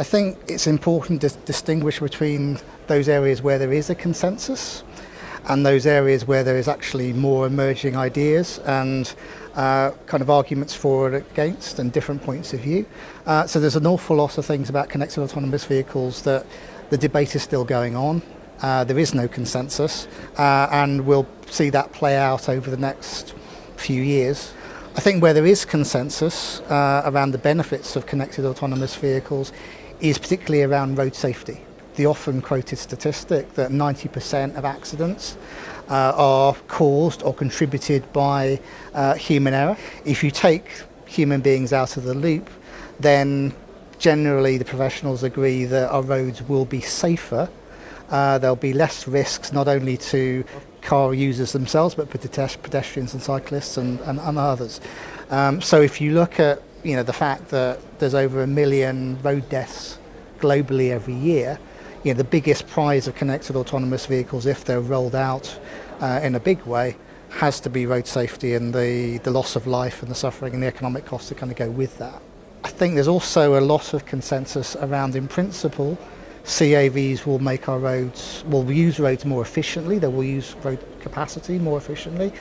I think it's important to distinguish between those areas where there is a consensus and those areas where there is actually more emerging ideas and kind of arguments for and against and different points of view. So there's an awful lot of things about connected autonomous vehicles that the debate is still going on. There is no consensus, and we'll see that play out over the next few years. I think where there is consensus around the benefits of connected autonomous vehicles is particularly around road safety. The often quoted statistic that 90% of accidents are caused or contributed by human error. If you take human beings out of the loop, then generally the professionals agree that our roads will be safer. There'll be less risks not only to car users themselves but pedestrians and cyclists and others. So if you look at the fact that there's over 1 million road deaths globally every year, the biggest prize of connected autonomous vehicles, if they're rolled out in a big way, has to be road safety and the loss of life and the suffering and the economic costs that kind of go with that. I think there's also a lot of consensus around, in principle, CAVs will make our roads, will use roads more efficiently, they will use road capacity more efficiently,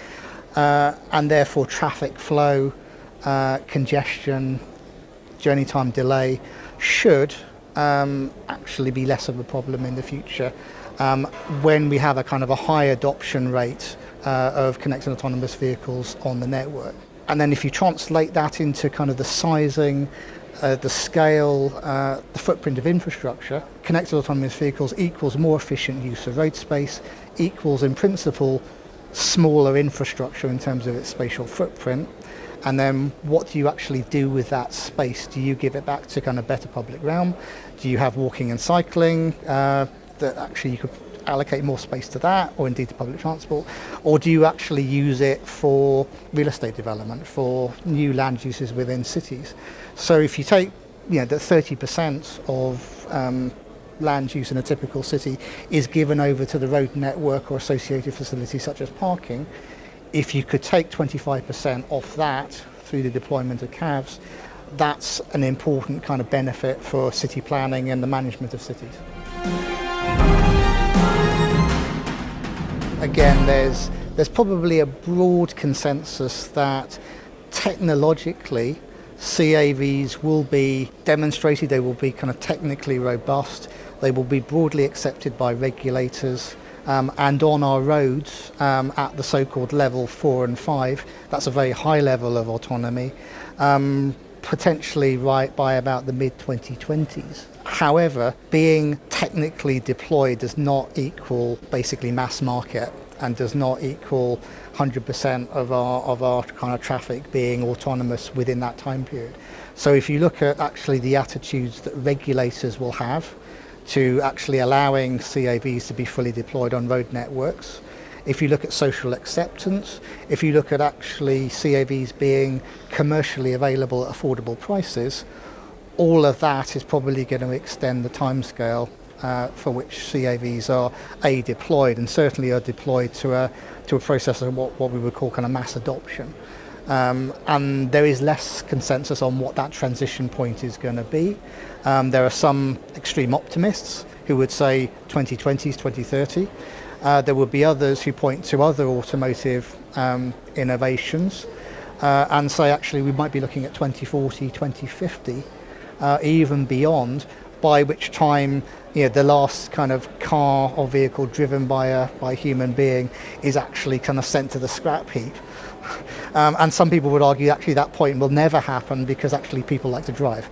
and therefore traffic flow, congestion, journey time delay should actually be less of a problem in the future when we have a kind of a high adoption rate of connected autonomous vehicles on the network. And then if you translate that into kind of the sizing, the scale, the footprint of infrastructure, connected autonomous vehicles equals more efficient use of road space, equals in principle smaller infrastructure in terms of its spatial footprint. And then what do you actually do with that space? Do you give it back to kind of better public realm? Do you have walking and cycling that actually you could allocate more space to that, or indeed to public transport? Or do you actually use it for real estate development, for new land uses within cities? So if you take that 30% of land use in a typical city is given over to the road network or associated facilities such as parking, if you could take 25% off that through the deployment of CAVs, that's an important kind of benefit for city planning and the management of cities. Again, there's probably a broad consensus that technologically CAVs will be demonstrated, they will be kind of technically robust, they will be broadly accepted by regulators, and on our roads at the so-called level 4 and 5, that's a very high level of autonomy, potentially right by about the mid-2020s. However, being technically deployed does not equal basically mass market and does not equal 100% of our kind of traffic being autonomous within that time period. So if you look at actually the attitudes that regulators will have to actually allowing CAVs to be fully deployed on road networks, if you look at social acceptance, if you look at actually CAVs being commercially available at affordable prices, all of that is probably going to extend the timescale for which CAVs are deployed, and certainly are deployed to a process of what we would call kind of mass adoption. And there is less consensus on what that transition point is going to be. There are some extreme optimists who would say 2020s, 2030. There would be others who point to other automotive innovations and say actually we might be looking at 2040, 2050, even beyond, by which time the last kind of car or vehicle driven by a human being is actually kind of sent to the scrap heap. And some people would argue actually that point will never happen because actually people like to drive.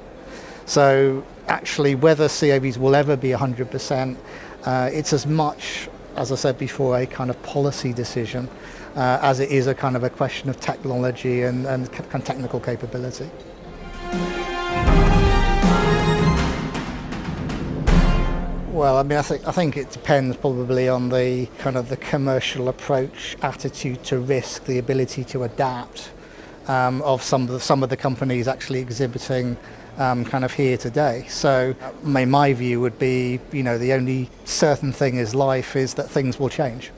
So actually whether CAVs will ever be 100%, it's as much, as I said before, a kind of policy decision as it is a kind of a question of technology and kind of technical capability. Well, I mean, I think it depends probably on the kind of the commercial approach, attitude to risk, the ability to adapt of some of the companies actually exhibiting kind of here today. So my view would be, the only certain thing is life is that things will change.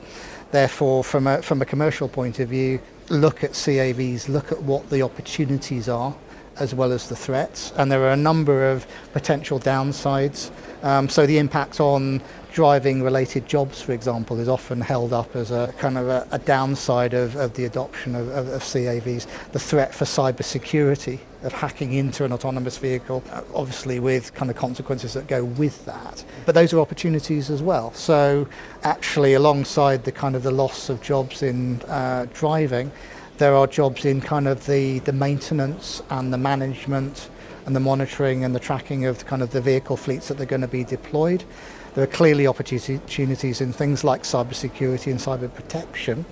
Therefore, from a commercial point of view, look at CAVs, look at what the opportunities are, as well as the threats, and there are a number of potential downsides. So the impact on driving related jobs, for example, is often held up as a kind of a downside of the adoption of CAVs. The threat for cybersecurity, of hacking into an autonomous vehicle, obviously with kind of consequences that go with that. But those are opportunities as well. So actually, alongside the kind of the loss of jobs in driving, there are jobs in kind of the maintenance and the management and the monitoring and the tracking of kind of the vehicle fleets that they're going to be deployed. There are clearly opportunities in things like cybersecurity and cyber protection.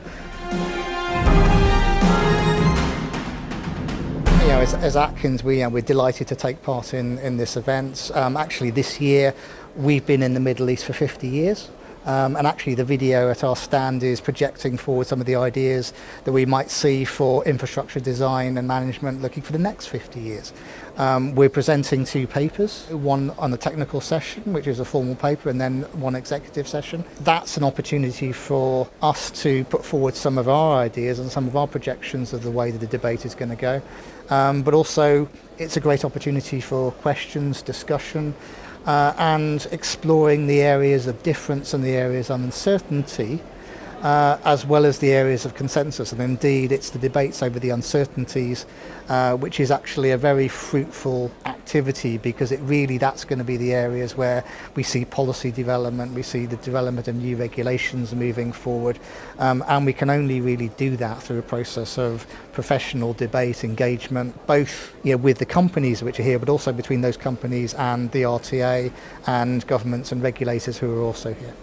As Atkins, we're delighted to take part in this event. Actually, this year we've been in the Middle East for 50 years. And actually the video at our stand is projecting forward some of the ideas that we might see for infrastructure design and management looking for the next 50 years. We're presenting 2 papers, one on the technical session, which is a formal paper, and then one executive session. That's an opportunity for us to put forward some of our ideas and some of our projections of the way that the debate is going to go. But also it's a great opportunity for questions, discussion, and exploring the areas of difference and the areas of uncertainty, as well as the areas of consensus. And indeed, it's the debates over the uncertainties, which is actually a very fruitful activity, because that's going to be the areas where we see policy development, we see the development of new regulations moving forward, and we can only really do that through a process of professional debate, engagement, both with the companies which are here, but also between those companies and the RTA and governments and regulators who are also here.